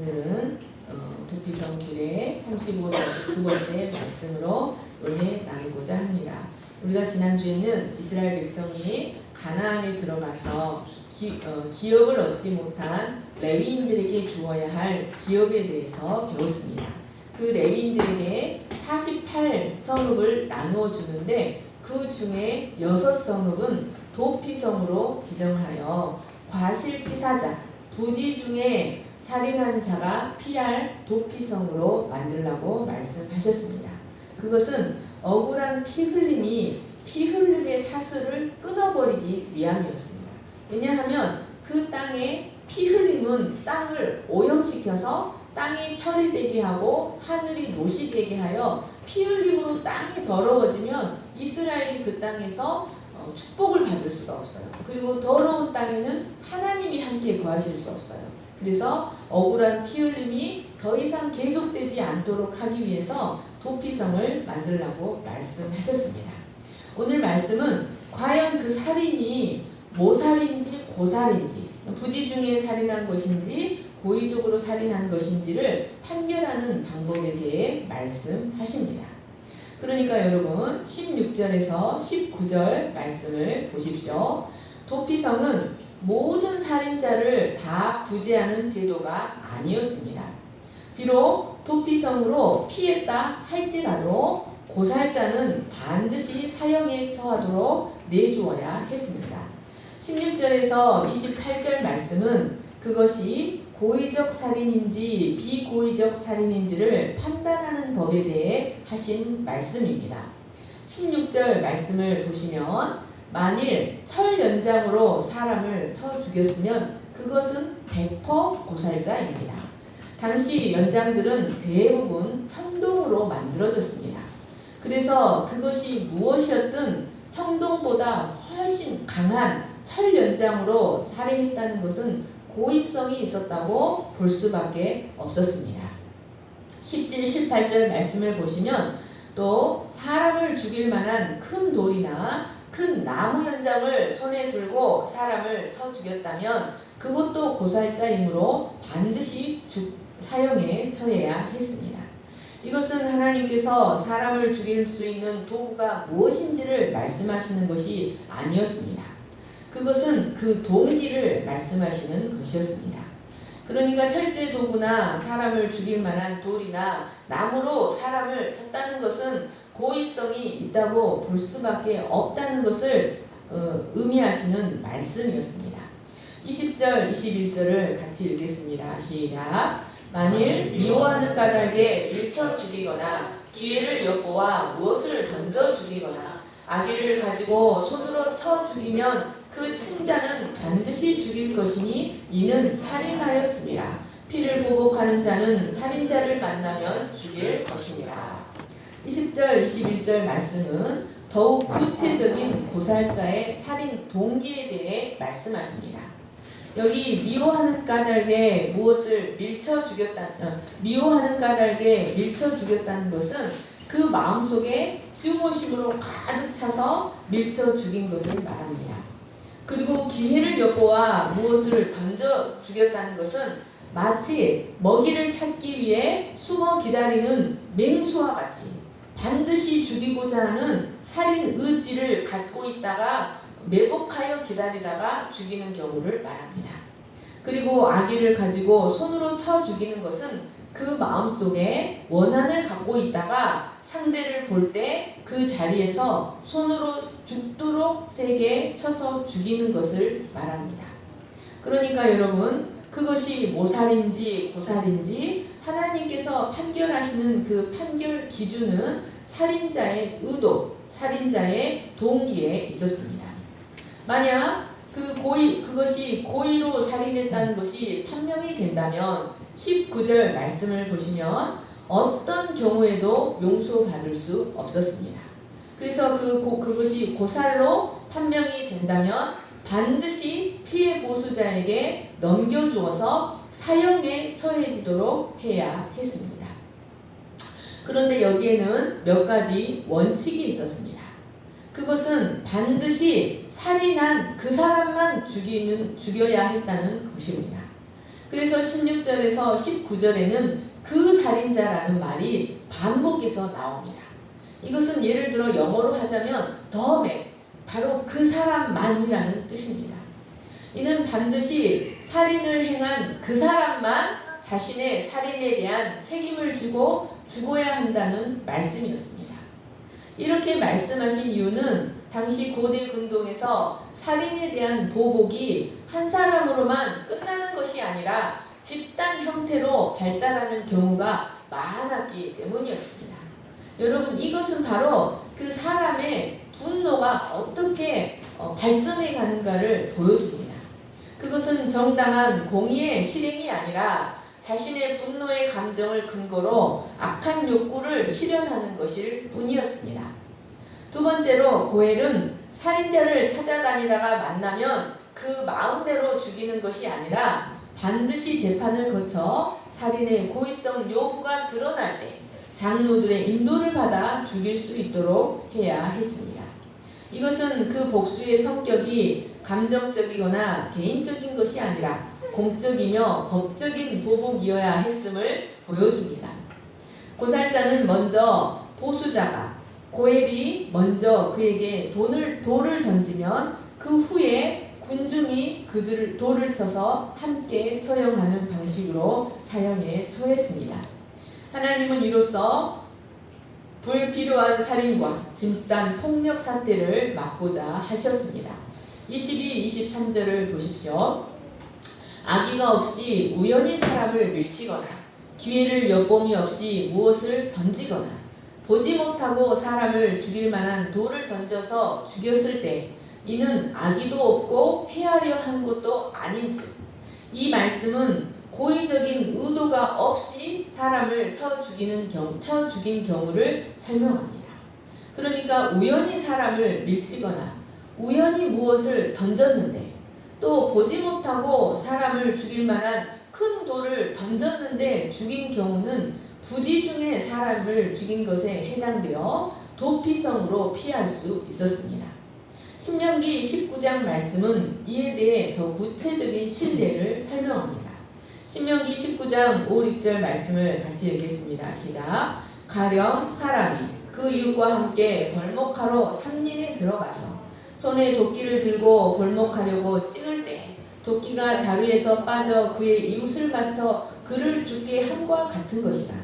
오늘은 도피성 길의 35번째 말씀으로 은혜 나누고자 합니다. 우리가 지난주에는 이스라엘 백성이 가나안에 들어가서 기업을 얻지 못한 레위인들에게 주어야 할 기업에 대해서 배웠습니다. 그 레위인들에게 48성읍을 나누어 주는데 그 중에 6성읍은 도피성으로 지정하여 과실치사자, 부지 중에 살인한 자가 피할 도피성으로 만들라고 말씀하셨습니다. 그것은 억울한 피 흘림의 사슬을 끊어버리기 위함이었습니다. 왜냐하면 그 땅에 피 흘림은 땅을 오염시켜서 땅이 처리되게 하고 하늘이 노시되게 하여 피 흘림으로 땅이 더러워지면 이스라엘이 그 땅에서 축복을 받을 수가 없어요. 그리고 더러운 땅에는 하나님이 함께 거하실 수 없어요. 그래서 억울한 피 흘림이 더 이상 계속되지 않도록 하기 위해서 도피성을 만들라고 말씀하셨습니다. 오늘 말씀은 과연 그 살인이 모살인지 고살인지, 부지 중에 살인한 것인지 고의적으로 살인한 것인지를 판결하는 방법에 대해 말씀하십니다. 그러니까 여러분 16절에서 19절 말씀을 보십시오. 도피성은 모든 살인자를 다 구제하는 제도가 아니었습니다. 비록 도피성으로 피했다 할지라도 고살자는 반드시 사형에 처하도록 내주어야 했습니다. 16절에서 28절 말씀은 그것이 고의적 살인인지 비고의적 살인인지를 판단하는 법에 대해 하신 말씀입니다. 16절 말씀을 보시면 만일 철 연장으로 사람을 쳐 죽였으면 그것은 100% 고살자입니다. 당시 연장들은 대부분 청동으로 만들어졌습니다. 그래서 그것이 무엇이었든 청동보다 훨씬 강한 철 연장으로 살해했다는 것은 고의성이 있었다고 볼 수밖에 없었습니다. 17, 18절 말씀을 보시면 또 사람을 죽일 만한 큰 돌이나 큰 나무 연장을 손에 들고 사람을 쳐 죽였다면 그것도 고살자이므로 반드시 사형에 처해야 했습니다. 이것은 하나님께서 사람을 죽일 수 있는 도구가 무엇인지를 말씀하시는 것이 아니었습니다. 그것은 그 동기를 말씀하시는 것이었습니다. 그러니까 철제 도구나 사람을 죽일 만한 돌이나 나무로 사람을 쳤다는 것은 고의성이 있다고 볼 수밖에 없다는 것을 의미하시는 말씀이었습니다. 20절, 21절을 같이 읽겠습니다. 시작. 만일 미워하는 까닭에 밀쳐 죽이거나 기회를 엿보아 무엇을 던져 죽이거나 아기를 가지고 손으로 쳐 죽이면 그 친자는 반드시 죽일 것이니 이는 살인하였습니다. 피를 보복하는 자는 살인자를 만나면 죽일 것입니다. 20절, 21절 말씀은 더욱 구체적인 고살자의 살인 동기에 대해 말씀하십니다. 여기 미워하는 까닭에 무엇을 미워하는 까닭에 밀쳐 죽였다는 것은 그 마음속에 증오심으로 가득 차서 밀쳐 죽인 것을 말합니다. 그리고 기회를 엿보아 무엇을 던져 죽였다는 것은 마치 먹이를 찾기 위해 숨어 기다리는 맹수와 같이 반드시 죽이고자 하는 살인 의지를 갖고 있다가 매복하여 기다리다가 죽이는 경우를 말합니다. 그리고 아기를 가지고 손으로 쳐 죽이는 것은 그 마음속에 원한을 갖고 있다가 상대를 볼 때 그 자리에서 손으로 죽도록 세게 쳐서 죽이는 것을 말합니다. 그러니까 여러분 그것이 모살인지 고살인지 하나님께서 판결하시는 그 판결 기준은 살인자의 의도, 살인자의 동기에 있었습니다. 만약 그것이 고의로 살인했다는 것이 판명이 된다면 19절 말씀을 보시면 어떤 경우에도 용서받을 수 없었습니다. 그래서 그것이 고살로 판명이 된다면 반드시 피해 보수자에게 넘겨주어서 사형에 처해지도록 해야 했습니다. 그런데 여기에는 몇 가지 원칙이 있었습니다. 그것은 반드시 살인한 그 사람만 죽여야 했다는 것입니다. 그래서 16절에서 19절에는 그 살인자라는 말이 반복해서 나옵니다. 이것은 예를 들어 영어로 하자면 the man, 바로 그 사람만이라는 뜻입니다. 이는 반드시 살인을 행한 그 사람만 자신의 살인에 대한 책임을 지고 죽어야 한다는 말씀이었습니다. 이렇게 말씀하신 이유는 당시 고대 근동에서 살인에 대한 보복이 한 사람으로만 끝나는 것이 아니라 집단 형태로 발달하는 경우가 많았기 때문이었습니다. 여러분, 이것은 바로 그 사람의 분노가 어떻게 발전해 가는가를 보여줍니다. 그것은 정당한 공의의 실행이 아니라 자신의 분노의 감정을 근거로 악한 욕구를 실현하는 것일 뿐이었습니다. 두 번째로 고엘은 살인자를 찾아다니다가 만나면 그 마음대로 죽이는 것이 아니라 반드시 재판을 거쳐 살인의 고의성 여부가 드러날 때 장로들의 인도를 받아 죽일 수 있도록 해야 했습니다. 이것은 그 복수의 성격이 감정적이거나 개인적인 것이 아니라 공적이며 법적인 보복이어야 했음을 보여줍니다. 고살자는 먼저 보수자가 고엘이 먼저 그에게 돌을 던지면 그 후에 군중이 그들을 돌을 쳐서 함께 처형하는 방식으로 사형에 처했습니다. 하나님은 이로써 불필요한 살인과 집단 폭력 사태를 막고자 하셨습니다. 22, 23절을 보십시오. 악의가 없이 우연히 사람을 밀치거나 기회를 엿봄이 없이 무엇을 던지거나 보지 못하고 사람을 죽일 만한 돌을 던져서 죽였을 때 이는 악의도 없고 해하려 한 것도 아닌즉 이 말씀은 고의적인 의도가 없이 사람을 쳐 죽인 경우를 설명합니다. 그러니까 우연히 사람을 밀치거나 우연히 무엇을 던졌는데 또 보지 못하고 사람을 죽일 만한 큰 돌을 던졌는데 죽인 경우는 부지 중에 사람을 죽인 것에 해당되어 도피성으로 피할 수 있었습니다. 신명기 19장 말씀은 이에 대해 더 구체적인 신뢰를 설명합니다. 신명기 19장 5, 6절 말씀을 같이 읽겠습니다. 시작. 가령 사람이 그 이웃과 함께 벌목하러 산림에 들어가서 손에 도끼를 들고 벌목하려고 찍을 때 도끼가 자루에서 빠져 그의 이웃을 맞춰 그를 죽게 함과 같은 것이다.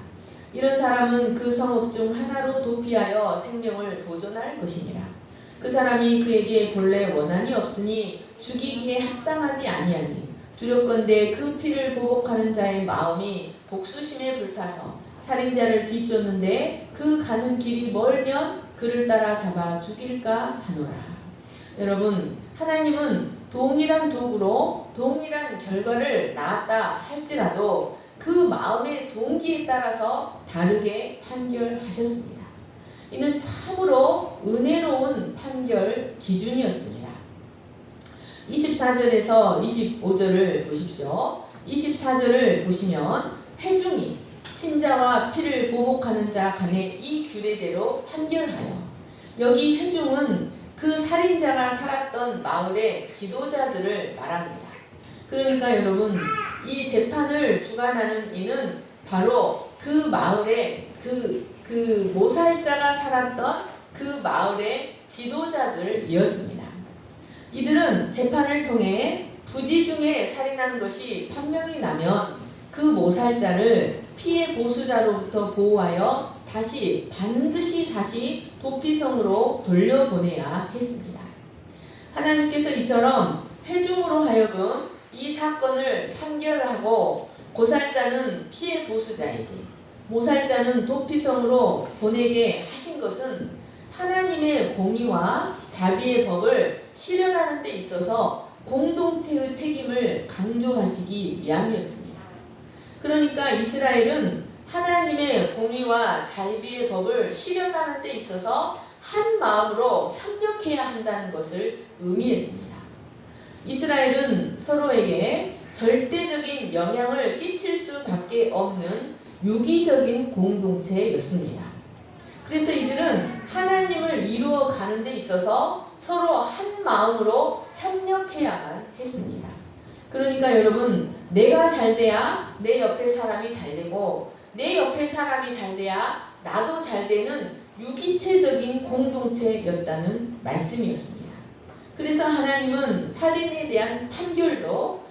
이런 사람은 그 성읍 중 하나로 도피하여 생명을 보존할 것이니라. 그 사람이 그에게 본래 원한이 없으니 죽이기에 합당하지 아니하니 두렵건대 그 피를 보복하는 자의 마음이 복수심에 불타서 살인자를 뒤쫓는데 그 가는 길이 멀면 그를 따라 잡아 죽일까 하노라. 여러분, 하나님은 동일한 도구로 동일한 결과를 낳았다 할지라도 그 마음의 동기에 따라서 다르게 판결하셨습니다. 이는 참으로 은혜로운 판결 기준이었습니다. 24절에서 25절을 보십시오. 24절을 보시면 회중이 친자와 피를 보복하는 자 간의 이 규례대로 판결하여, 여기 회중은 그 살인자가 살았던 마을의 지도자들을 말합니다. 그러니까 여러분, 이 재판을 주관하는 이는 바로 그 마을의 그 모살자가 살았던 그 마을의 지도자들이었습니다. 이들은 재판을 통해 부지 중에 살인한 것이 판명이 나면 그 모살자를 피해 보수자로부터 보호하여 반드시 다시 도피성으로 돌려보내야 했습니다. 하나님께서 이처럼 회중으로 하여금 이 사건을 판결하고 고살자는 피해 보수자에게, 모살자는 도피성으로 보내게 하신 것은 하나님의 공의와 자비의 법을 실현하는 데 있어서 공동체의 책임을 강조하시기 위함이었습니다. 그러니까 이스라엘은 하나님의 공의와 자비의 법을 실현하는 데 있어서 한 마음으로 협력해야 한다는 것을 의미했습니다. 이스라엘은 서로에게 절대적인 영향을 끼칠 수밖에 없는 유기적인 공동체였습니다. 그래서 이들은 하나님을 이루어 가는 데 있어서 서로 한 마음으로 협력해야만 했습니다. 그러니까 여러분, 내가 잘 돼야 내 옆에 사람이 잘 되고 내 옆에 사람이 잘 돼야 나도 잘 되는 유기체적인 공동체였다는 말씀이었습니다. 그래서 하나님은 살인에 대한 판결도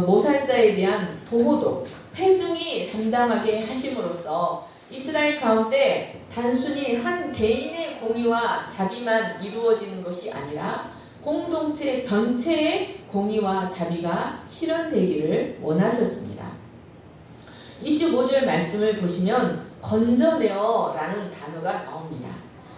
모살자에 대한 보호도 회중이 담당하게 하심으로써 이스라엘 가운데 단순히 한 개인의 공의와 자비만 이루어지는 것이 아니라 공동체 전체의 공의와 자비가 실현되기를 원하셨습니다. 25절 말씀을 보시면 건져내어 라는 단어가 나옵니다.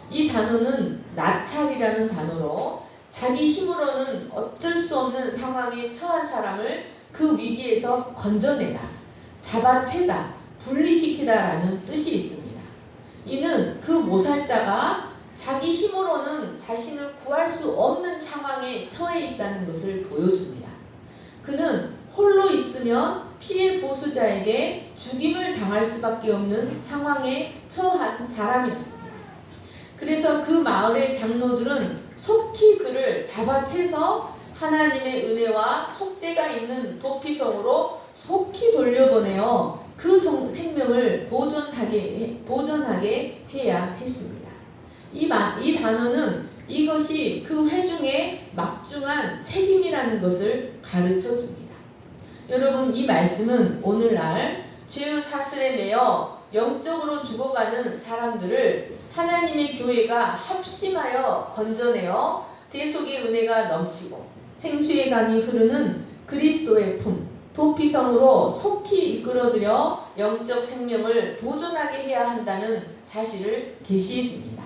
이 단어는 나찰이라는 단어로 자기 힘으로는 어쩔 수 없는 상황에 처한 사람을 그 위기에서 건져내다, 잡아채다, 분리시키다 라는 뜻이 있습니다. 이는 그 모살자가 자기 힘으로는 자신을 구할 수 없는 상황에 처해 있다는 것을 보여줍니다. 그는 홀로 있으면 피해 보수자에게 죽임을 당할 수밖에 없는 상황에 처한 사람이었습니다. 그래서 그 마을의 장로들은 속히 그를 잡아채서 하나님의 은혜와 속죄가 있는 도피성으로 속히 돌려보내어 그 생명을 보존하게 해야 했습니다. 이 단어는 이것이 그 회중의 막중한 책임이라는 것을 가르쳐 줍니다. 여러분, 이 말씀은 오늘날 죄의 사슬에 매여 영적으로 죽어가는 사람들을 하나님의 교회가 합심하여 건져내어 대속의 은혜가 넘치고 생수의 강이 흐르는 그리스도의 품, 도피성으로 속히 이끌어들여 영적 생명을 보존하게 해야 한다는 사실을 계시해 줍니다.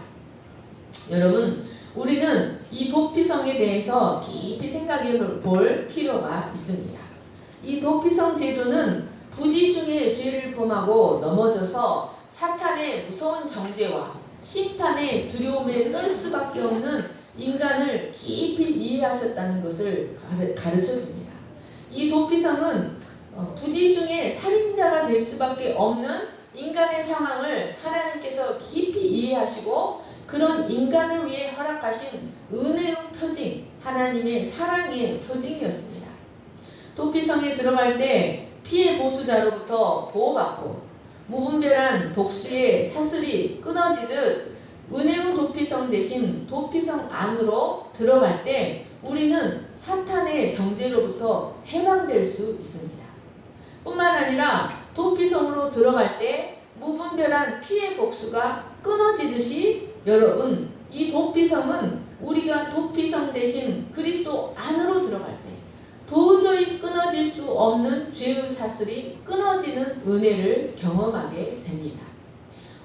여러분, 우리는 이 도피성에 대해서 깊이 생각해 볼 필요가 있습니다. 이 도피성 제도는 부지 중에 죄를 범하고 넘어져서 사탄의 무서운 정죄와 심판의 두려움에 떨 수밖에 없는 인간을 깊이 이해하셨다는 것을 가르쳐 줍니다. 이 도피성은 부지 중에 살인자가 될 수밖에 없는 인간의 상황을 하나님께서 깊이 이해하시고 그런 인간을 위해 허락하신 은혜의 표징, 하나님의 사랑의 표징이었습니다. 도피성에 들어갈 때 피해 보수자로부터 보호받고 무분별한 독수의 사슬이 끊어지듯 은혜의 도피성 대신 도피성 안으로 들어갈 때 우리는 사탄의 정죄로부터 해방될 수 있습니다. 뿐만 아니라 도피성으로 들어갈 때 무분별한 피해 복수가 끊어지듯이 여러분, 이 도피성은 우리가 도피성 대신 그리스도 안으로 들어갈 때 도저히 끊어질 수 없는 죄의 사슬이 끊어지는 은혜를 경험하게 됩니다.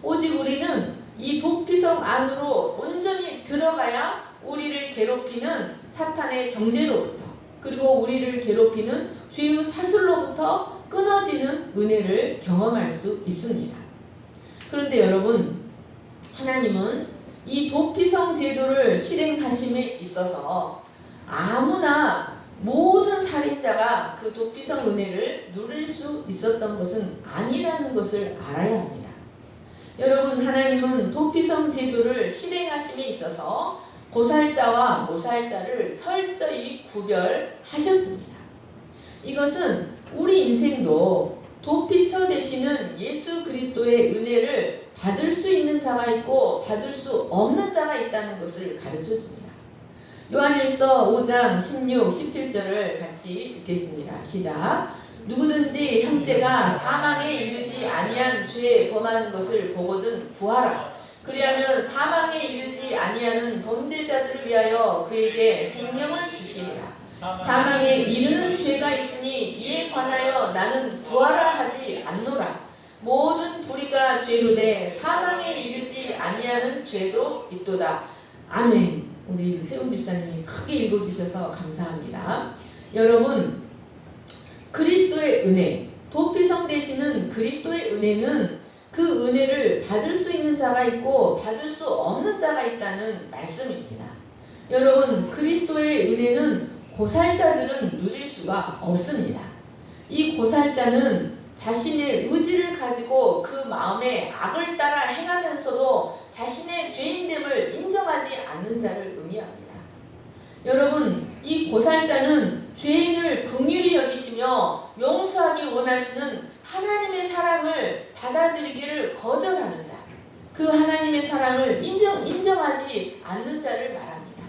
오직 우리는 이 도피성 안으로 온전히 들어가야 우리를 괴롭히는 사탄의 정죄로부터 그리고 우리를 괴롭히는 죄의 사슬로부터 끊어지는 은혜를 경험할 수 있습니다. 그런데 여러분, 하나님은 이 도피성 제도를 실행하심에 있어서 아무나 모든 살인자가 그 도피성 은혜를 누릴 수 있었던 것은 아니라는 것을 알아야 합니다. 여러분, 하나님은 도피성 제도를 실행하심에 있어서 고살자와 모살자를 철저히 구별하셨습니다. 이것은 우리 인생도 도피처 되시는 예수 그리스도의 은혜를 받을 수 있는 자가 있고 받을 수 없는 자가 있다는 것을 가르쳐 줍니다. 요한일서 5장 16, 17절을 같이 읽겠습니다. 시작. 누구든지 형제가 사망에 이르지 아니한 죄에 범하는 것을 보거든 구하라. 그리하면 사망에 이르지 아니하는 범죄자들을 위하여 그에게 생명을 주시리라. 사망에 이르는 죄가 있으니 이에 관하여 나는 구하라 하지 않노라. 모든 불의가 죄로 돼 사망에 이르지 아니하는 죄도 있도다. 아멘. 우리 세훈 집사님이 크게 읽어주셔서 감사합니다. 여러분, 그리스도의 은혜, 도피성 되시는 그리스도의 은혜는 그 은혜를 받을 수 있는 자가 있고 받을 수 없는 자가 있다는 말씀입니다. 여러분, 그리스도의 은혜는 고살자들은 누릴 수가 없습니다. 이 고살자는 자신의 의지를 가지고 그 마음에 악을 따라 행하면서도 자신의 죄인됨을 인정하지 않는 자를 의미합니다. 여러분, 이 고살자는 죄인을 긍휼히 여기시며 용서하기 원하시는 하나님의 사랑을 받아들이기를 거절하는 자, 그 하나님의 사랑을 인정하지 않는 자를 말합니다.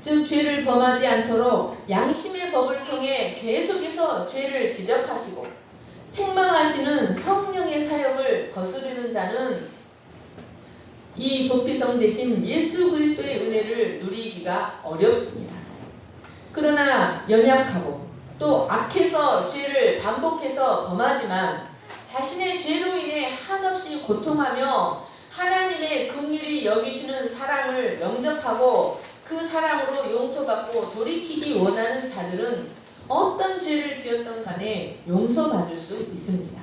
즉 죄를 범하지 않도록 양심의 법을 통해 계속해서 죄를 지적하시고 책망하시는 성령의 사역을 거스르는 자는 이 도피성 대신 예수 그리스도의 은혜를 누리기가 어렵습니다. 그러나 연약하고 또 악해서 죄를 반복해서 범하지만 자신의 죄로 인해 한없이 고통하며 하나님의 긍휼히 여기시는 사랑을 영접하고 그 사랑으로 용서받고 돌이키기 원하는 자들은 어떤 죄를 지었던 간에 용서받을 수 있습니다.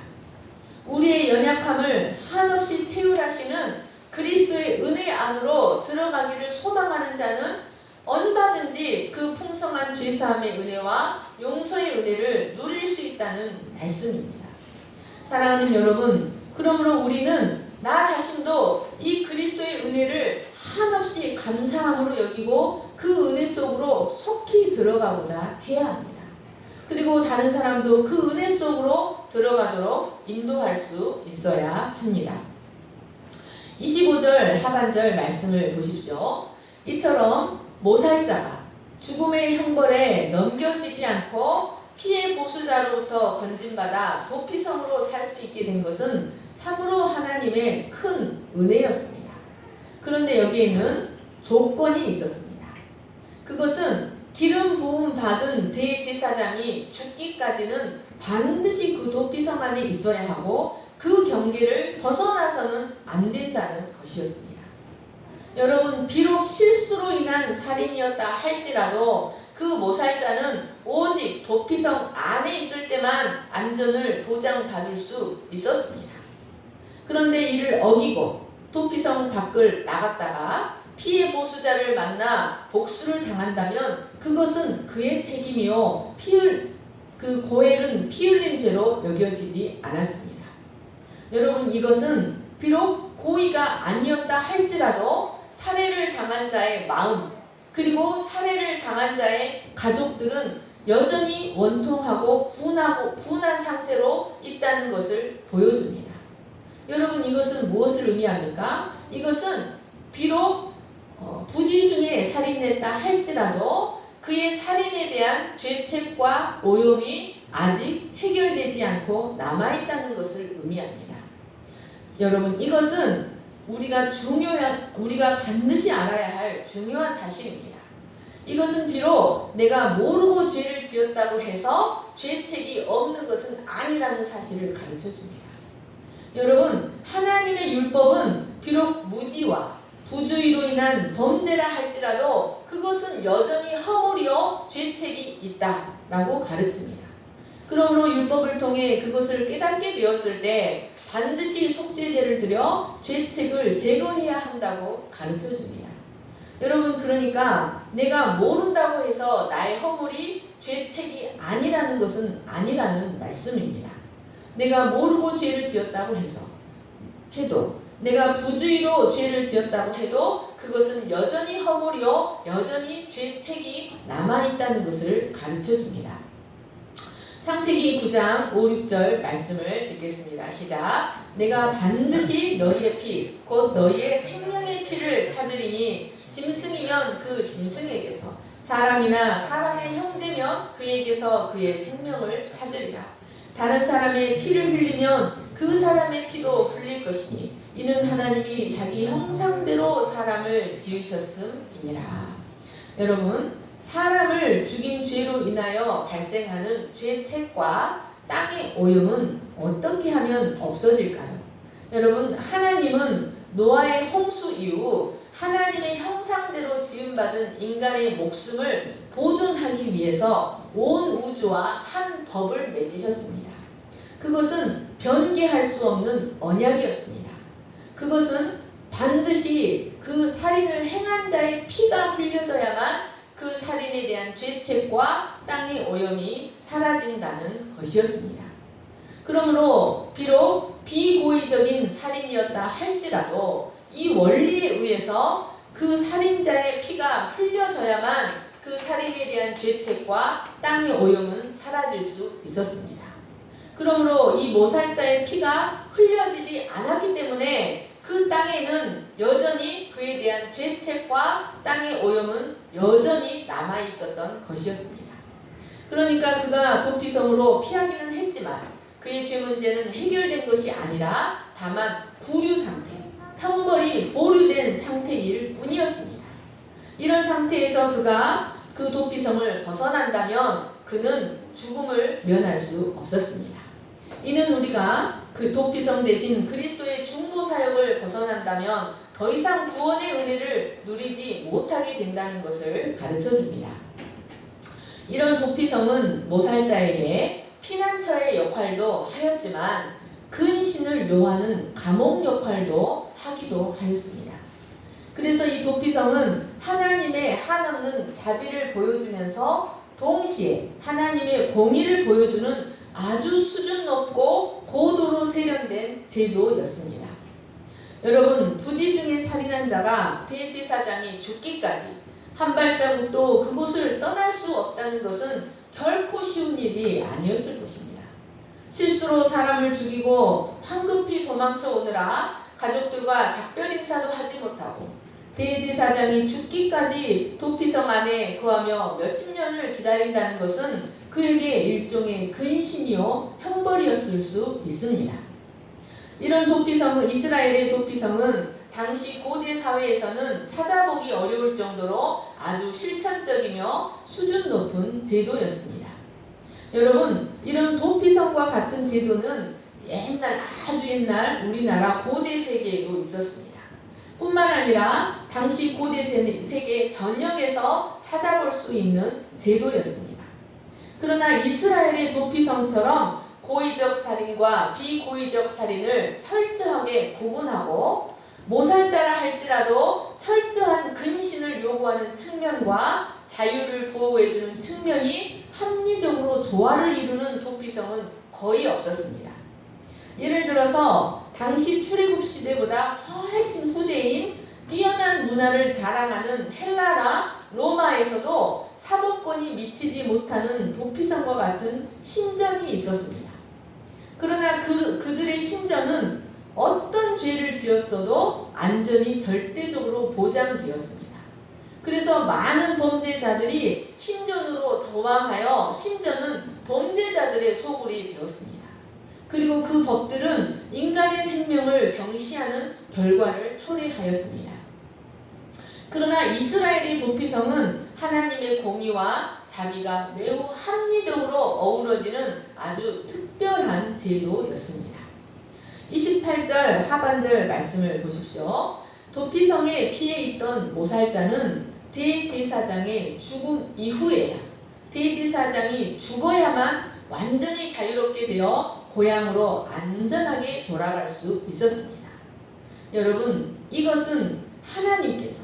우리의 연약함을 한없이 채울하시는 그리스도의 은혜 안으로 들어가기를 소망하는 자는 얼마든지 그 풍성한 죄사함의 은혜와 용서의 은혜를 누릴 수 있다는 말씀입니다. 사랑하는 여러분, 그러므로 우리는 나 자신도 이 그리스도의 은혜를 한없이 감사함으로 여기고 그 은혜 속으로 속히 들어가고자 해야 합니다. 그리고 다른 사람도 그 은혜 속으로 들어가도록 인도할 수 있어야 합니다. 25절 하반절 말씀을 보십시오. 이처럼 모살자가 죽음의 형벌에 넘겨지지 않고 피해 보수자로부터 건진받아 도피성으로 살 수 있게 된 것은 참으로 하나님의 큰 은혜였습니다. 그런데 여기에는 조건이 있었습니다. 그것은 기름 부음 받은 대제사장이 죽기까지는 반드시 그 도피성 안에 있어야 하고 그 경계를 벗어나서는 안 된다는 것이었습니다. 여러분, 비록 실수로 인한 살인이었다 할지라도 그 모살자는 오직 도피성 안에 있을 때만 안전을 보장받을 수 있었습니다. 그런데 이를 어기고 도피성 밖을 나갔다가 피해 보수자를 만나 복수를 당한다면 그것은 그의 책임이요 그 고엘은 피 흘린 죄로 여겨지지 않았습니다. 여러분, 이것은 비록 고의가 아니었다 할지라도 살해를 당한 자의 마음 그리고 살해를 당한 자의 가족들은 여전히 원통하고 분한 상태로 있다는 것을 보여줍니다. 여러분, 이것은 무엇을 의미합니까? 이것은 비록 부지 중에 살인했다 할지라도 그의 살인에 대한 죄책과 오용이 아직 해결되지 않고 남아있다는 것을 의미합니다. 여러분, 이것은 우리가 반드시 알아야 할 중요한 사실입니다. 이것은 비록 내가 모르고 죄를 지었다고 해서 죄책이 없는 것은 아니라는 사실을 가르쳐 줍니다. 여러분, 하나님의 율법은 비록 무지와 부주의로 인한 범죄라 할지라도 그것은 여전히 허물이요 죄책이 있다라고 가르칩니다. 그러므로 율법을 통해 그것을 깨닫게 되었을 때 반드시 속죄제를 드려 죄책을 제거해야 한다고 가르쳐 줍니다. 여러분, 그러니까 내가 모른다고 해서 나의 허물이 죄책이 아니라는 것은 아니라는 말씀입니다. 내가 모르고 죄를 지었다고 해도 내가 부주의로 죄를 지었다고 해도 그것은 여전히 허물이요 여전히 죄책이 남아있다는 것을 가르쳐 줍니다. 창세기 9장 5, 6절 말씀을 읽겠습니다. 시작. 내가 반드시 너희의 피, 곧 너희의 생명의 피를 찾으리니 짐승이면 그 짐승에게서 사람이나 사람의 형제면 그에게서 그의 생명을 찾으리라. 다른 사람의 피를 흘리면 그 사람의 피도 흘릴 것이니 이는 하나님이 자기 형상대로 사람을 지으셨음이니라. 여러분, 사람을 죽인 죄로 인하여 발생하는 죄책과 땅의 오염은 어떻게 하면 없어질까요? 여러분, 하나님은 노아의 홍수 이후 하나님의 형상대로 지음받은 인간의 목숨을 보존하기 위해서 온 우주와 한 법을 맺으셨습니다. 그것은 변개할 수 없는 언약이었습니다. 그것은 반드시 그 살인을 행한 자의 피가 흘려져야만 그 살인에 대한 죄책과 땅의 오염이 사라진다는 것이었습니다. 그러므로 비록 비고의적인 살인이었다 할지라도 이 원리에 의해서 그 살인자의 피가 흘려져야만 그 살인에 대한 죄책과 땅의 오염은 사라질 수 있었습니다. 그러므로 이 모살자의 피가 흘려지지 않았기 때문에 그 땅에는 여전히 그에 대한 죄책과 땅의 오염은 여전히 남아 있었던 것이었습니다. 그러니까 그가 도피성으로 피하기는 했지만 그의 죄 문제는 해결된 것이 아니라 다만 구류 상태, 형벌이 보류된 상태일 뿐이었습니다. 이런 상태에서 그가 그 도피성을 벗어난다면 그는 죽음을 면할 수 없었습니다. 이는 우리가 그 도피성 대신 그리스도의 중보 사역을 벗어난다면 더 이상 구원의 은혜를 누리지 못하게 된다는 것을 가르쳐 줍니다. 이런 도피성은 모살자에게 피난처의 역할도 하였지만 근신을 묘하는 감옥 역할도 하기도 하였습니다. 그래서 이 도피성은 하나님의 한없는 자비를 보여주면서 동시에 하나님의 공의를 보여주는 아주 수준 높고 고도로 세련된 제도였습니다. 여러분, 부지 중에 살인한 자가 대제사장이 죽기까지 한 발자국도 그곳을 떠날 수 없다는 것은 결코 쉬운 일이 아니었을 것입니다. 실수로 사람을 죽이고 황급히 도망쳐 오느라 가족들과 작별 인사도 하지 못하고 대제사장이 죽기까지 도피성 안에 거하며 몇십 년을 기다린다는 것은 그에게 일종의 근신이요 형벌이었을 수 있습니다. 이런 도피성은, 이스라엘의 도피성은 당시 고대 사회에서는 찾아보기 어려울 정도로 아주 실천적이며 수준 높은 제도였습니다. 여러분, 이런 도피성과 같은 제도는 아주 옛날 우리나라 고대 세계에도 있었습니다. 뿐만 아니라 당시 고대 세계 전역에서 찾아볼 수 있는 제도였습니다. 그러나 이스라엘의 도피성처럼 고의적 살인과 비고의적 살인을 철저하게 구분하고 모살자라 할지라도 철저한 근신을 요구하는 측면과 자유를 보호해주는 측면이 합리적으로 조화를 이루는 도피성은 거의 없었습니다. 예를 들어서 당시 출애굽 시대보다 훨씬 후대인 뛰어난 문화를 자랑하는 헬라나 로마에서도 사법권이 미치지 못하는 도피성과 같은 신전이 있었습니다. 그러나 그들의 신전은 어떤 죄를 지었어도 안전이 절대적으로 보장되었습니다. 그래서 많은 범죄자들이 신전으로 도망하여 신전은 범죄자들의 소굴이 되었습니다. 그리고 그 법들은 인간의 생명을 경시하는 결과를 초래하였습니다. 그러나 이스라엘의 도피성은 하나님의 공의와 자비가 매우 합리적으로 어우러지는 아주 특별한 제도였습니다. 28절 하반절 말씀을 보십시오. 도피성에 피해 있던 모살자는 대제사장의 죽음 이후에야 대제사장이 죽어야만 완전히 자유롭게 되어 고향으로 안전하게 돌아갈 수 있었습니다. 여러분, 이것은 하나님께서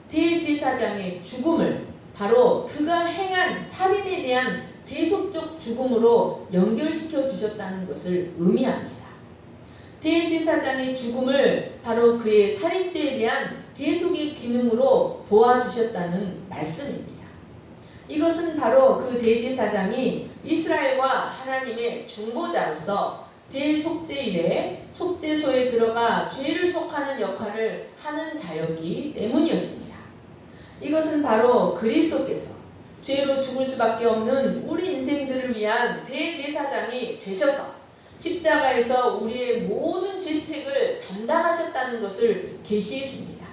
대제사장의 죽음을 바로 그가 행한 살인에 대한 대속적 죽음으로 연결시켜 주셨다는 것을 의미합니다. 대제사장의 죽음을 바로 그의 살인죄에 대한 대속의 기능으로 보아주셨다는 말씀입니다. 이것은 바로 그 대제사장이 이스라엘과 하나님의 중보자로서 대속죄일에 속죄소에 들어가 죄를 속하는 역할을 하는 자였기 때문이었습니다. 이것은 바로 그리스도께서 죄로 죽을 수밖에 없는 우리 인생들을 위한 대제사장이 되셔서 십자가에서 우리의 모든 죄책을 담당하셨다는 것을 계시해 줍니다.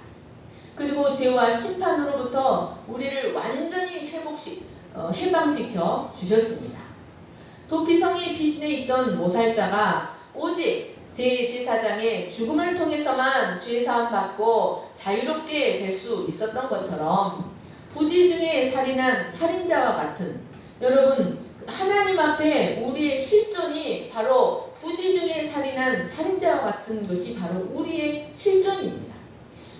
그리고 죄와 심판으로부터 우리를 완전히 해방시켜 주셨습니다. 도피성의 피신에 있던 모살자가 오직 대제사장의 죽음을 통해서만 죄사함 받고 자유롭게 될 수 있었던 것처럼 부지 중에 살인한 살인자와 같은, 여러분, 하나님 앞에 우리의 실존이 바로 부지 중에 살인한 살인자와 같은 것이 바로 우리의 실존입니다.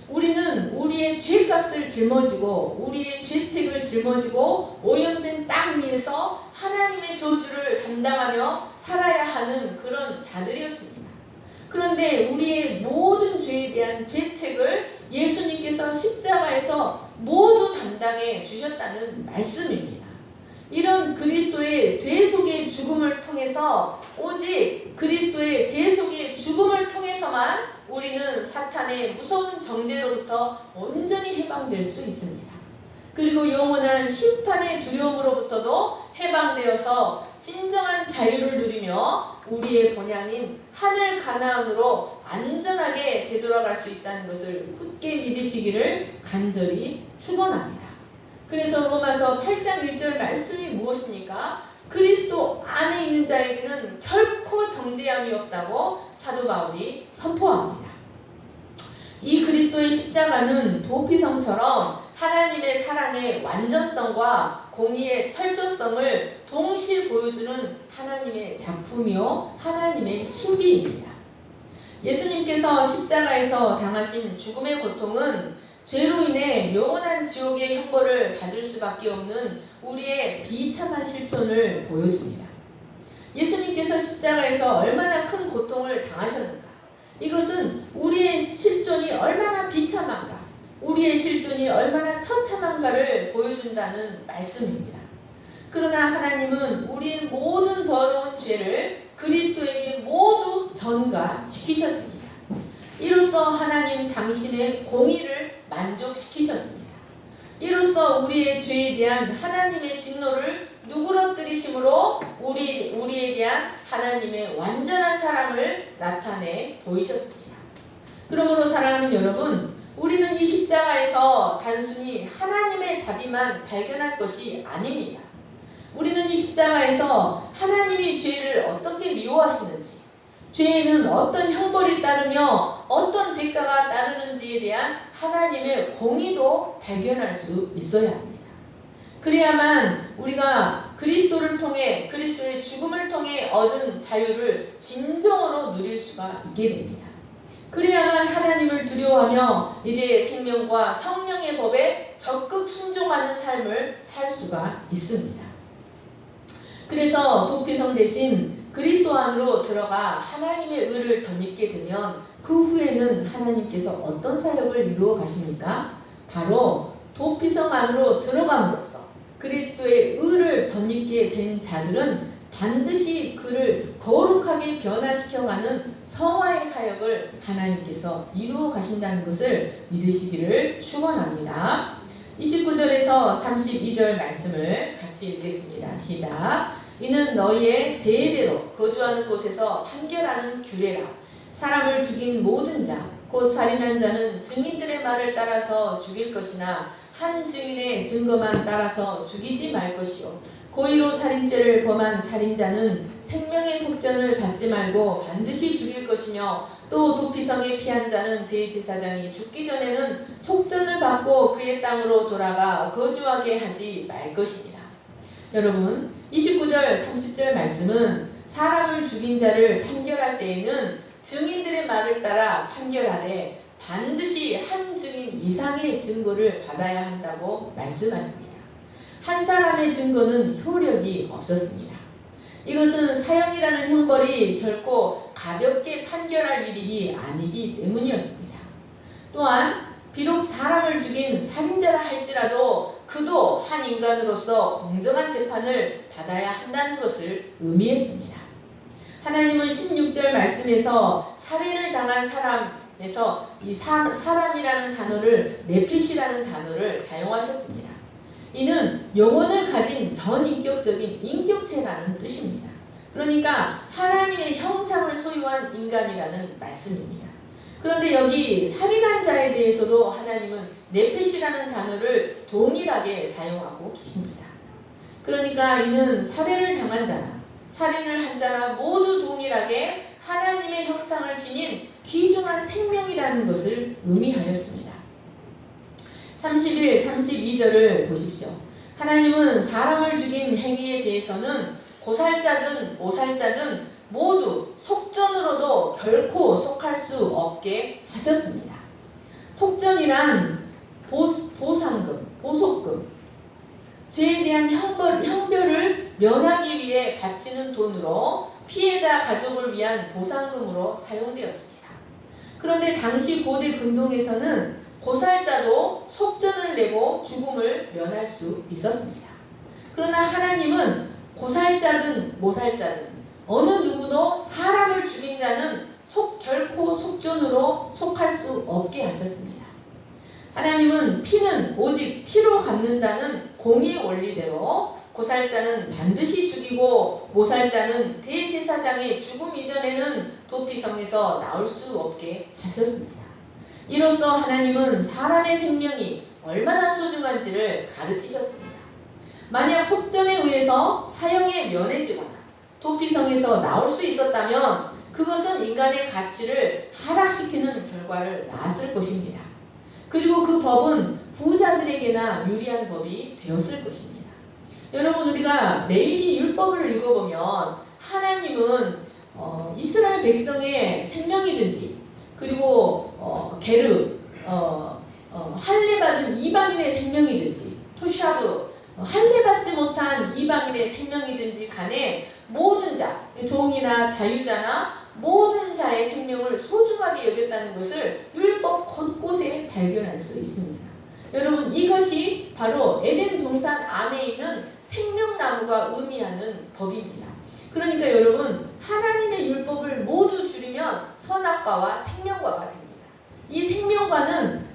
우리는 우리의 죄값을 짊어지고 우리의 죄책을 짊어지고 오염된 땅 위에서 하나님의 저주를 담당하며 살아야 하는 그런 자들이었습니다. 그런데 우리의 모든 죄에 대한 죄책을 예수님께서 십자가에서 모두 담당해 주셨다는 말씀입니다. 이런 그리스도의 대속의 죽음을 통해서, 오직 그리스도의 대속의 죽음을 통해서만 우리는 사탄의 무서운 정죄로부터 온전히 해방될 수 있습니다. 그리고 영원한 심판의 두려움으로부터도 해방되어서 진정한 자유를 누리며 우리의 본향인 하늘 가나안으로 안전하게 되돌아갈 수 있다는 것을 굳게 믿으시기를 간절히 축원합니다. 그래서 로마서 8장 1절 말씀이 무엇입니까? 그리스도 안에 있는 자에게는 결코 정죄함이 없다고 사도 바울이 선포합니다. 이 그리스도의 십자가는 도피성처럼 하나님의 사랑의 완전성과 공의의 철저성을 동시에 보여주는 하나님의 작품이요, 하나님의 신비입니다. 예수님께서 십자가에서 당하신 죽음의 고통은 죄로 인해 영원한 지옥의 형벌을 받을 수밖에 없는 우리의 비참한 실존을 보여줍니다. 예수님께서 십자가에서 얼마나 큰 고통을 당하셨는가? 이것은 우리의 실존이 얼마나 비참한가, 우리의 실존이 얼마나 처참한가를 보여준다는 말씀입니다. 그러나 하나님은 우리의 모든 더러운 죄를 그리스도에게 모두 전가시키셨습니다. 이로써 하나님 당신의 공의를 만족시키셨습니다. 이로써 우리의 죄에 대한 하나님의 진노를 누그러뜨리심으로 우리에 대한 하나님의 완전한 사랑을 나타내 보이셨습니다. 그러므로 사랑하는 여러분, 우리는 이 십자가에서 단순히 하나님의 자비만 발견할 것이 아닙니다. 우리는 이 십자가에서 하나님이 죄를 어떻게 미워하시는지, 죄에는 어떤 형벌이 따르며 어떤 대가가 따르는지에 대한 하나님의 공의도 발견할 수 있어야 합니다. 그래야만 우리가 그리스도를 통해, 그리스도의 죽음을 통해 얻은 자유를 진정으로 누릴 수가 있게 됩니다. 그래야만 하나님을 두려워하며 이제 생명과 성령의 법에 적극 순종하는 삶을 살 수가 있습니다. 그래서 도피성 대신 그리스도 안으로 들어가 하나님의 의를 덧입게 되면 그 후에는 하나님께서 어떤 사역을 이루어 가십니까? 바로 도피성 안으로 들어감으로써 그리스도의 의를 덧입게 된 자들은 반드시 그를 거룩하게 변화시켜가는 성화의 사역을 하나님께서 이루어 가신다는 것을 믿으시기를 축원합니다. 29절에서 32절 말씀을 같이 읽겠습니다. 시작. 이는 너희의 대대로 거주하는 곳에서 판결하는 규례라. 사람을 죽인 모든 자, 곧 살인한 자는 증인들의 말을 따라서 죽일 것이나 한 증인의 증거만 따라서 죽이지 말 것이요. 고의로 살인죄를 범한 살인자는 생명의 속전을 받지 말고 반드시 죽일 것이며, 또 도피성에 피한 자는 대제사장이 죽기 전에는 속전을 받고 그의 땅으로 돌아가 거주하게 하지 말 것이니라. 여러분, 29절 30절 말씀은 사람을 죽인 자를 판결할 때에는 증인들의 말을 따라 판결하되 반드시 한 증인 이상의 증거를 받아야 한다고 말씀하십니다. 한 사람의 증거는 효력이 없었습니다. 이것은 사형이라는 형벌이 결코 가볍게 판결할 일이 아니기 때문이었습니다. 또한 비록 사람을 죽인 살인자라 할지라도 그도 한 인간으로서 공정한 재판을 받아야 한다는 것을 의미했습니다. 하나님은 16절 말씀에서 살해를 당한 사람에서 이 사람이라는 단어를 네핏이라는 단어를 사용하셨습니다. 이는 영혼을 가진 전인격적인 인격체라는 뜻입니다. 그러니까 하나님의 형상을 소유한 인간이라는 말씀입니다. 그런데 여기 살인한 자에 대해서도 하나님은 네핏이라는 단어를 동일하게 사용하고 계십니다. 그러니까 이는 살해를 당한 자나 살인을 한 자나 모두 동일하게 하나님의 형상을 지닌 귀중한 생명이라는 것을 의미하였습니다. 31, 32절을 보십시오. 하나님은 사람을 죽인 행위에 대해서는 고살자든 모살자든 모두 속전으로도 결코 속할 수 없게 하셨습니다. 속전이란 보상금, 보속금, 죄에 대한 형벌을 면하기 위해 바치는 돈으로 피해자 가족을 위한 보상금으로 사용되었습니다. 그런데 당시 고대 근동에서는 보살자도 속전을 내고 죽음을 면할 수 있었습니다. 그러나 하나님은 보살자든 모살자든 어느 누구도 사람을 죽인 자는 결코 속전으로 속할 수 없게 하셨습니다. 하나님은 피는 오직 피로 갚는다는 공의 원리대로 보살자는 반드시 죽이고 모살자는 대제사장의 죽음 이전에는 도피성에서 나올 수 없게 하셨습니다. 이로써 하나님은 사람의 생명이 얼마나 소중한지를 가르치셨습니다. 만약 속전에 의해서 사형에 면해지거나 도피성에서 나올 수 있었다면 그것은 인간의 가치를 하락시키는 결과를 낳았을 것입니다. 그리고 그 법은 부자들에게나 유리한 법이 되었을 것입니다. 여러분, 우리가 레위기 율법을 읽어보면 하나님은 이스라엘 백성의 생명이든지 그리고 게르 할례받은 이방인의 생명이든지 토샤브 할례받지 못한 이방인의 생명이든지 간에 모든 자, 종이나 자유자나 모든 자의 생명을 소중하게 여겼다는 것을 율법 곳곳에 발견할 수 있습니다. 여러분, 이것이 바로 에덴 동산 안에 있는 생명나무가 의미하는 법입니다. 그러니까 여러분, 하나님의 율법을 모두 줄이면 선악과와 생명과가 됩니다. 이 생명은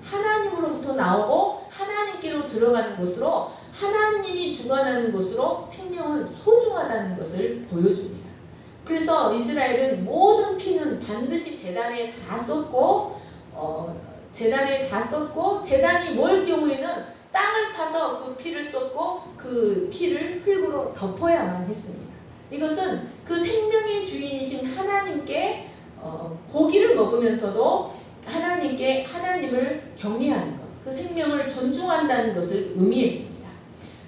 하나님으로부터 나오고 하나님께로 들어가는 것으로 하나님이 주관하는 것으로 생명은 소중하다는 것을 보여줍니다. 그래서 이스라엘은 모든 피는 반드시 제단에 다 쏟고 제단이 멀 경우에는 땅을 파서 그 피를 쏟고 그 피를 흙으로 덮어야만 했습니다. 이것은 그 생명의 주인이신 하나님께 고기를 먹으면서도 하나님을 경외하는 것, 그 생명을 존중한다는 것을 의미했습니다.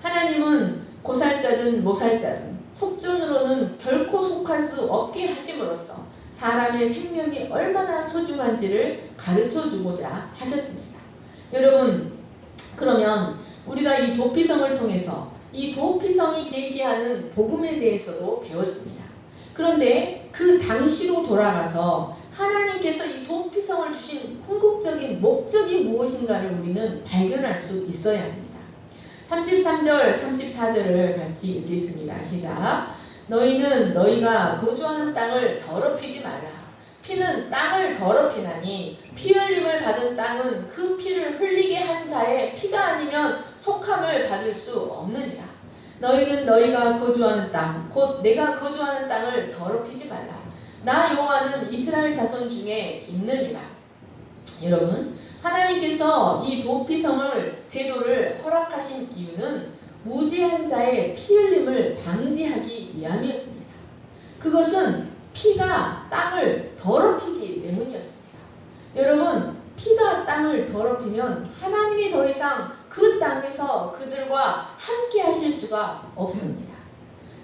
하나님은 고살자든 모살자든 속전으로는 결코 속할 수 없게 하심으로써 사람의 생명이 얼마나 소중한지를 가르쳐주고자 하셨습니다. 여러분, 그러면 우리가 이 도피성을 통해서 이 도피성이 계시하는 복음에 대해서도 배웠습니다. 그런데 그 당시로 돌아가서 하나님께서 이 도피성을 주신 궁극적인 목적이 무엇인가를 우리는 발견할 수 있어야 합니다. 33절, 34절을 같이 읽겠습니다. 시작. 너희는 너희가 거주하는 땅을 더럽히지 말라. 피는 땅을 더럽히나니 피 흘림을 받은 땅은 그 피를 흘리게 한 자의 피가 아니면 속함을 받을 수 없느니라. 너희는 너희가 거주하는 땅, 곧 내가 거주하는 땅을 더럽히지 말라. 나 여호와는 이스라엘 자손 중에 있느니라. 여러분, 하나님께서 이 도피성을 제도를 허락하신 이유는 무죄한 자의 피 흘림을 방지하기 위함이었습니다. 그것은 피가 땅을 더럽히기 때문이었습니다. 여러분, 피가 땅을 더럽히면 하나님이 더 이상 그 땅에서 그들과 함께 하실 수가 없습니다.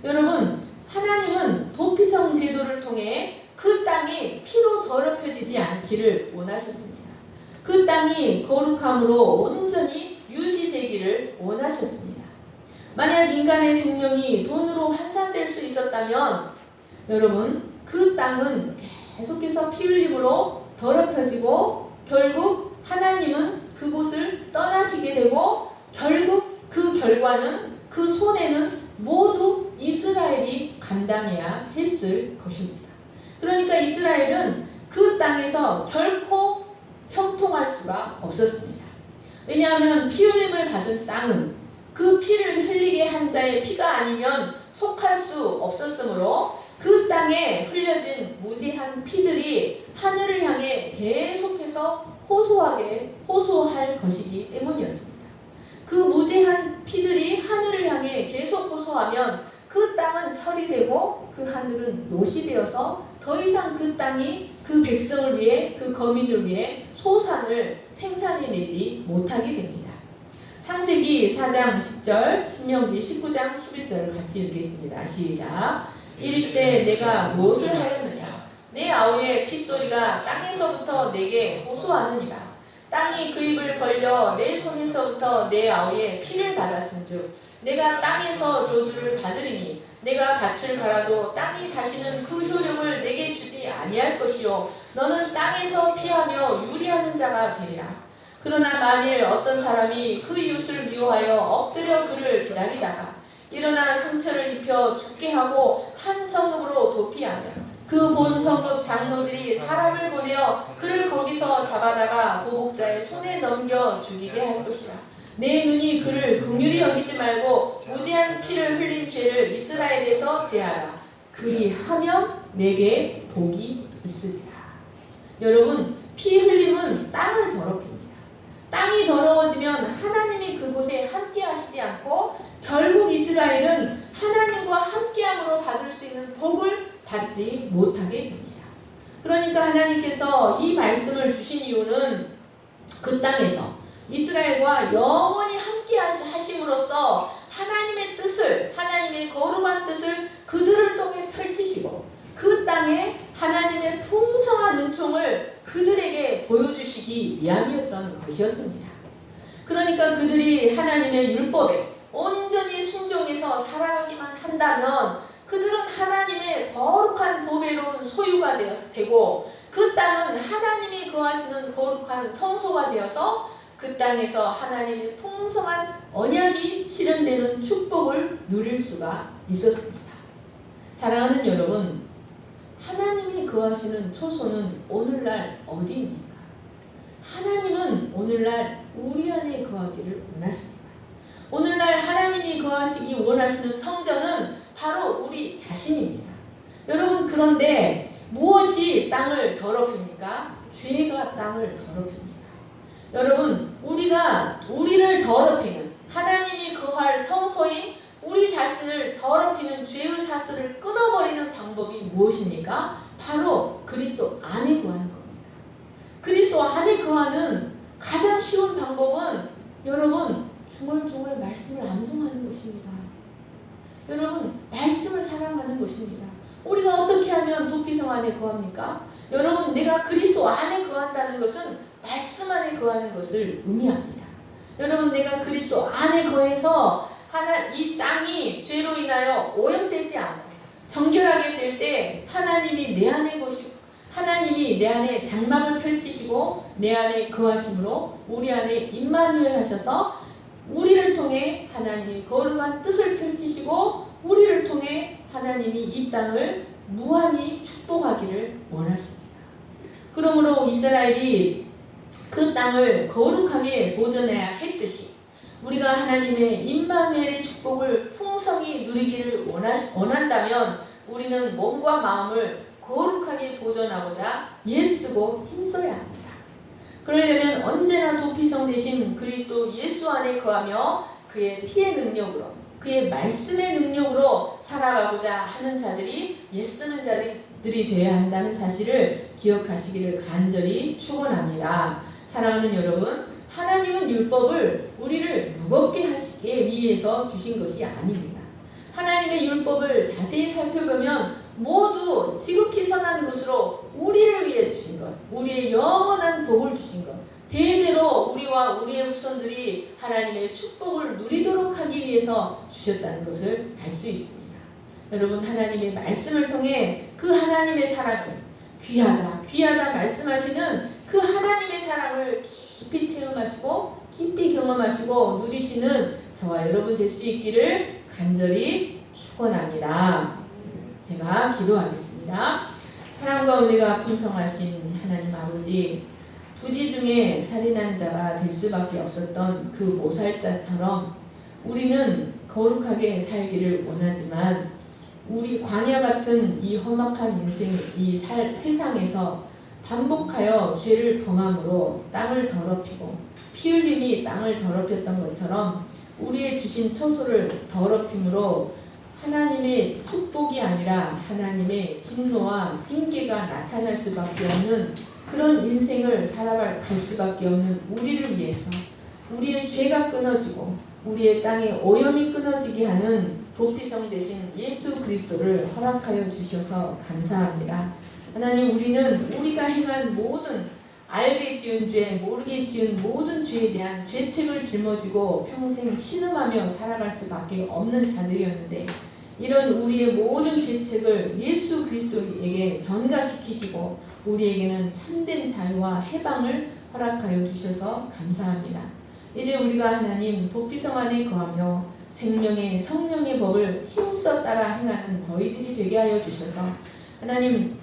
여러분, 하나님은 도피성 제도를 통해 그 땅이 피로 더럽혀지지 않기를 원하셨습니다. 그 땅이 거룩함으로 온전히 유지되기를 원하셨습니다. 만약 인간의 생명이 돈으로 환산될 수 있었다면 여러분, 그 땅은 계속해서 피 흘림으로 더럽혀지고 결국 하나님은 그곳을 떠나시게 되고 결국 그 결과는 그 손해는 모두 이스라엘이 감당해야 했을 것입니다. 그러니까 이스라엘은 그 땅에서 결코 형통할 수가 없었습니다. 왜냐하면 피 흘림을 받은 땅은 그 피를 흘리게 한 자의 피가 아니면 속할 수 없었으므로 그 땅에 흘려진 무지한 피들이 하늘을 향해 계속해서 호소할 것이기 때문이었습니다. 그 무지한 피들이 하늘을 향해 계속 호소하면 그 땅은 처리되고 그 하늘은 노시 되어서 더 이상 그 땅이 그 백성을 위해 그 거민을 위해 소산을 생산해내지 못하게 됩니다. 창세기 4장 10절, 신명기 19장 11절을 같이 읽겠습니다. 시작. 이르시되 내가 무엇을 하였느냐? 내 아우의 핏소리가 땅에서부터 내게 호소하느니라. 땅이 그 입을 벌려 내 손에서부터 내 아우의 피를 받았은즉 내가 땅에서 저주를 받으리니 내가 밭을 갈아도 땅이 다시는 그 효력을 내게 주지 아니할 것이요 너는 땅에서 피하며 유리하는 자가 되리라. 그러나 만일 어떤 사람이 그 이웃을 미워하여 엎드려 그를 기다리다가 일어나 상처를 입혀 죽게 하고 한 성읍으로 도피하며 그 본 성읍 장로들이 사람을 보내어 그를 거기서 잡아다가 보복자의 손에 넘겨 죽이게 할 것이라. 내 눈이 그를 긍휼히 여기지 말고 무지한 피를 흘린 죄를 이스라엘에서 제하라. 그리하면 내게 복이 있으리라. 여러분, 피 흘림은 땅을 더럽힙니다. 땅이 더러워지면 하나님이 그곳에 함께 하시지 않고 결국 이스라엘은 하나님과 함께함으로 받을 수 있는 복을 받지 못하게 됩니다. 그러니까 하나님께서 이 말씀을 주신 이유는 그 땅에서 이스라엘과 영원히 함께 하심으로써 하나님의 뜻을, 하나님의 거룩한 뜻을 그들을 통해 펼치시고 그 땅에 하나님의 풍성한 은총을 그들에게 보여주시기 위함이었던 것이었습니다. 그러니까 그들이 하나님의 율법에 온전히 순종해서 살아가기만 한다면 그들은 하나님의 거룩한 보배로운 소유가 되고 그 땅은 하나님이 거하시는 거룩한 성소가 되어서 그 땅에서 하나님의 풍성한 언약이 실현되는 축복을 누릴 수가 있었습니다. 사랑하는 여러분, 하나님이 거하시는 처소는 오늘날 어디입니까? 하나님은 오늘날 우리 안에 거하기를 원하십니다. 오늘날 하나님이 거하시기 원하시는 성전은 바로 우리 자신입니다. 여러분, 그런데 무엇이 땅을 더럽힙니까? 죄가 땅을 더럽힙니다. 여러분, 우리가 우리를 더럽히는 하나님이 거할 성소인 우리 자신을 더럽히는 죄의 사슬을 끊어버리는 방법이 무엇입니까? 바로 그리스도 안에 거하는 겁니다. 그리스도 안에 거하는 가장 쉬운 방법은 여러분 중얼중얼 말씀을 암송하는 것입니다. 여러분, 말씀을 사랑하는 것입니다. 우리가 어떻게 하면 도피성 안에 거합니까? 여러분, 내가 그리스도 안에 거한다는 것은 말씀 안에 거하는 것을 의미합니다. 여러분, 내가 그리스도 안에 거해서 이 땅이 죄로 인하여 오염되지 않고 정결하게 될 때 하나님이 내 안에 장막을 펼치시고 내 안에 거하심으로 우리 안에 임마누엘 하셔서 우리를 통해 하나님이 거룩한 뜻을 펼치시고 우리를 통해 하나님이 이 땅을 무한히 축복하기를 원하십니다. 그러므로 이스라엘이 그 땅을 거룩하게 보존해야 했듯이 우리가 하나님의 임마누엘의 축복을 풍성히 누리기를 원한다면 우리는 몸과 마음을 거룩하게 보존하고자 애쓰고 힘써야 합니다. 그러려면 언제나 도피성 되신 그리스도 예수 안에 거하며 그의 피의 능력으로 그의 말씀의 능력으로 살아가고자 하는 자들이 애쓰는 자들이 되어야 한다는 사실을 기억하시기를 간절히 축원합니다. 사랑하는 여러분, 하나님은 율법을 우리를 무겁게 하시기 위해서 주신 것이 아닙니다. 하나님의 율법을 자세히 살펴보면 모두 지극히 선한 것으로 우리를 위해 주신 것, 우리의 영원한 복을 주신 것, 대대로 우리와 우리의 후손들이 하나님의 축복을 누리도록 하기 위해서 주셨다는 것을 알 수 있습니다. 여러분, 하나님의 말씀을 통해 그 하나님의 사랑을 귀하다 말씀하시는 그 하나님의 사랑을 깊이 체험하시고 깊이 경험하시고 누리시는 저와 여러분 될 수 있기를 간절히 축원합니다. 제가 기도하겠습니다. 사랑과 은혜가 풍성하신 하나님 아버지, 부지 중에 살인한 자가 될 수밖에 없었던 그 모살자처럼 우리는 거룩하게 살기를 원하지만 우리 광야 같은 이 험악한 인생, 이 세상에서 반복하여 죄를 범함으로 땅을 더럽히고 피 흘림이 땅을 더럽혔던 것처럼 우리의 주신 처소를 더럽힘으로 하나님의 축복이 아니라 하나님의 진노와 징계가 나타날 수밖에 없는 그런 인생을 살아갈 수밖에 없는 우리를 위해서 우리의 죄가 끊어지고 우리의 땅의 오염이 끊어지게 하는 도피성 되신 예수 그리스도를 허락하여 주셔서 감사합니다. 하나님, 우리는 우리가 행한 모든 알게 지은 죄, 모르게 지은 모든 죄에 대한 죄책을 짊어지고 평생 신음하며 살아갈 수밖에 없는 자들이었는데 이런 우리의 모든 죄책을 예수 그리스도에게 전가시키시고 우리에게는 참된 자유와 해방을 허락하여 주셔서 감사합니다. 이제 우리가 하나님 도피성 안에 거하며 생명의 성령의 법을 힘써 따라 행하는 저희들이 되게 하여 주셔서 하나님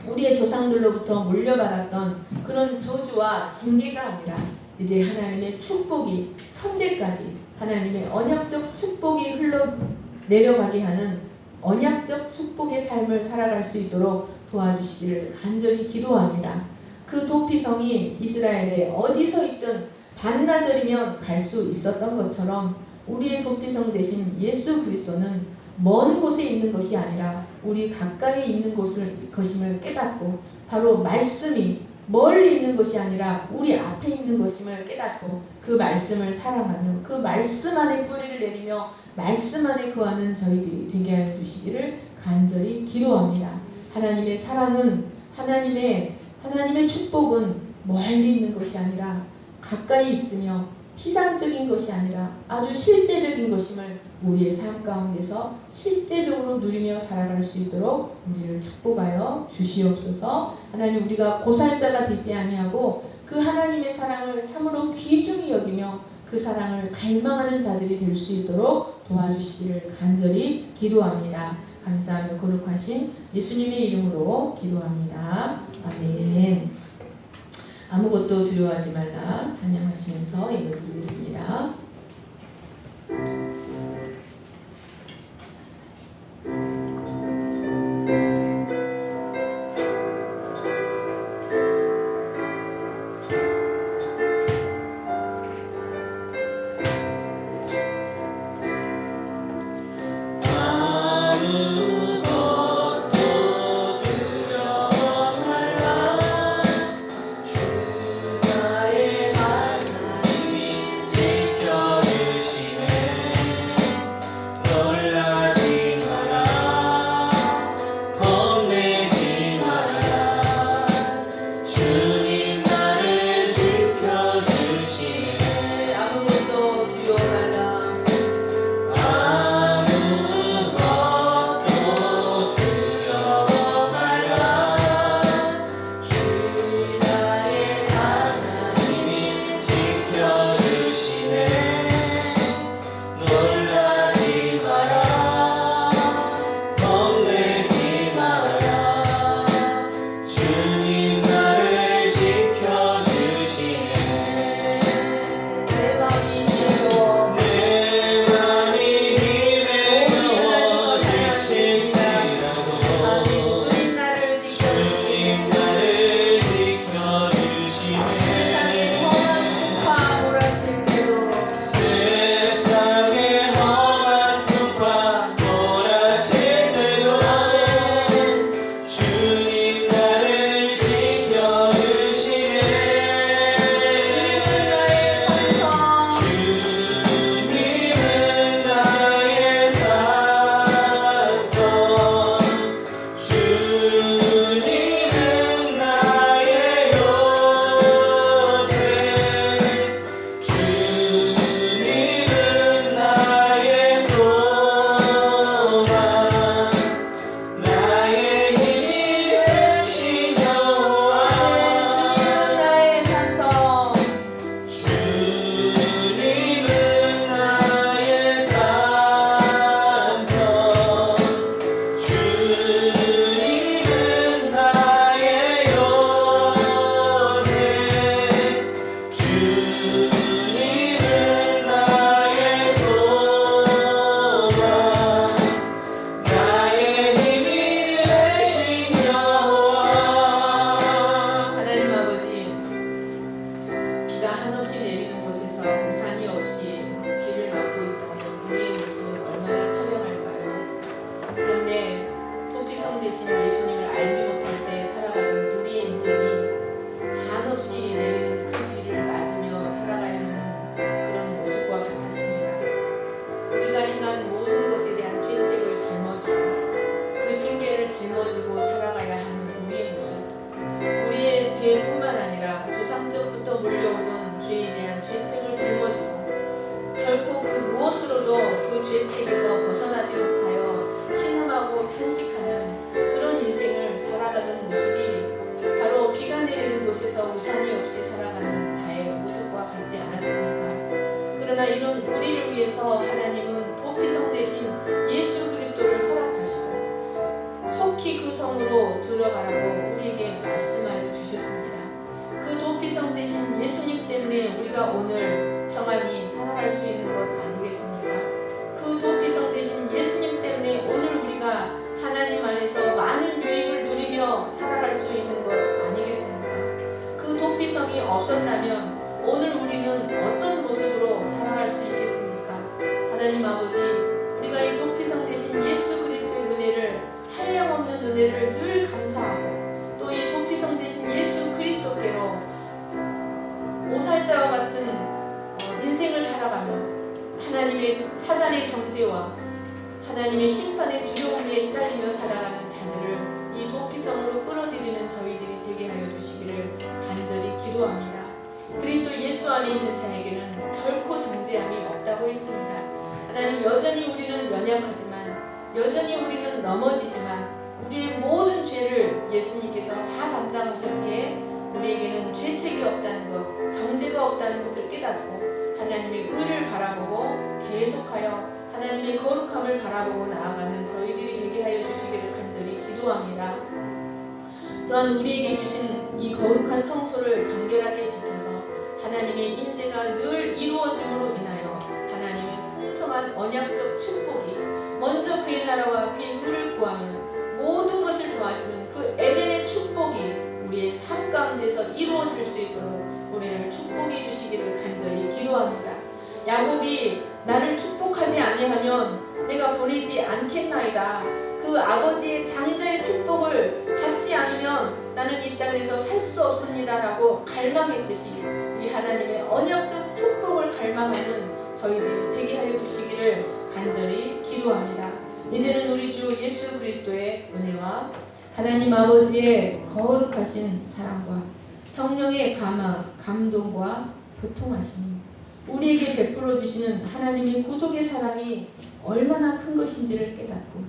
우리의 조상들로부터 물려받았던 그런 저주와 징계가 아니라 이제 하나님의 축복이 천대까지 하나님의 언약적 축복이 흘러 내려가게 하는 언약적 축복의 삶을 살아갈 수 있도록 도와주시기를 간절히 기도합니다. 그 도피성이 이스라엘에 어디서 있든 반나절이면 갈 수 있었던 것처럼 우리의 도피성 대신 예수 그리스도는 먼 곳에 있는 것이 아니라 우리 가까이 있는 것임을 깨닫고 바로 말씀이 멀리 있는 것이 아니라 우리 앞에 있는 것임을 깨닫고 그 말씀을 사랑하며 그 말씀 안에 뿌리를 내리며 말씀 안에 거하는 저희들이 되게 하여 주시기를 간절히 기도합니다. 하나님의 사랑은 하나님의 축복은 멀리 있는 것이 아니라 가까이 있으며 피상적인 것이 아니라 아주 실제적인 것임을 우리의 삶 가운데서 실제적으로 누리며 살아갈 수 있도록 우리를 축복하여 주시옵소서. 하나님 우리가 고살자가 되지 아니하고 그 하나님의 사랑을 참으로 귀중히 여기며 그 사랑을 갈망하는 자들이 될 수 있도록 도와주시기를 간절히 기도합니다. 감사하며 거룩하신 예수님의 이름으로 기도합니다. 아멘. 아무것도 두려워하지 말라 찬양하시면서 예배드리겠습니다. 결코 그 무엇으로도 그 죄책에서 벗어나지 못하여 낙심하고 탄식하는 그런 인생을 살아가는 모습이 바로 비가 내리는 곳에서 우산이 없이 살아가는 자의 모습과 같지 않았습니까? 그러나 이런 우리를 위해서 하나님은 도피성 대신 예수 그리스도를 허락하시고 속히 그 성으로 들어가라고 우리에게 말씀하여 주셨습니다. 그 도피성 대신 예수님 때문에 우리가 오늘 평안히 살아갈 수 있는 것 아니겠습니까? 그 도피성 대신 예수님 때문에 오늘 우리가 하나님 안에서 많은 유익을 누리며 살아갈 수 있는 것 아니겠습니까? 그 도피성이 없었다면 오늘 우리는 어떤 모습으로 살아갈 수 있겠습니까? 하나님 아버지, 우리가 이 도피성 대신 예수 그리스도의 은혜를, 한량없는 은혜를 늘 감사하고 또 이 도피성 대신 예수 그리스도께로 모살자와 같은 인생을 살아가며 하나님의 사단의 정죄와 하나님의 심판의 두려움에 시달리며 살아가는 자들을 이 도피성으로 끌어들이는 저희들이 되게 하여 주시기를 간절히 기도합니다. 그리스도 예수 안에 있는 자에게는 결코 정죄함이 없다고 했습니다. 하나님, 여전히 우리는 연약하지만, 여전히 우리는 넘어지지만 우리의 모든 죄를 예수님께서 다 담당하셨기에 우리에게는 죄책이 없다는 것, 정죄가 없다는 것을 깨닫고 하나님의 의를 바라보고 계속하여 하나님의 거룩함을 바라보고 나아가는 저희들이 되게 하여 주시기를 간절히 기도합니다. 또한 우리에게 주신 이 거룩한 성소를 정결하게 지켜서 하나님의 임재가 늘 이루어짐으로 인하여 하나님의 풍성한 언약적 축복이 먼저 그의 나라와 그의 의를 구하면 모든 것을 더하시는 그 에덴의 축복이 우리의 삶 가운데서 이루어질 수 있도록 우리를 축복해 주시기를 간절히 기도합니다. 야곱이 나를 축복하지 아니하면 내가 보내지 않겠나이다. 그 아버지의 장자의 축복을 받지 않으면 나는 이 땅에서 살 수 없습니다라고 갈망했듯이 이 하나님의 언약적 축복을 갈망하는 저희들이 되게 하여 주시기를 간절히 기도합니다. 이제는 우리 주 예수 그리스도의 은혜와 하나님 아버지의 거룩하신 사랑과 성령의 감동과 교통하심이 우리에게 베풀어 주시는 하나님의 구속의 사랑이 얼마나 큰 것인지를 깨닫고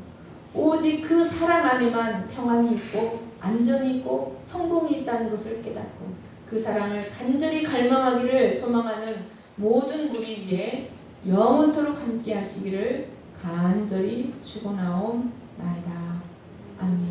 오직 그 사랑 안에만 평안이 있고 안전이 있고 성공이 있다는 것을 깨닫고 그 사랑을 간절히 갈망하기를 소망하는 모든 무리 위에 영원토록 함께 하시기를 간절히 축원하옵나이다. 아멘.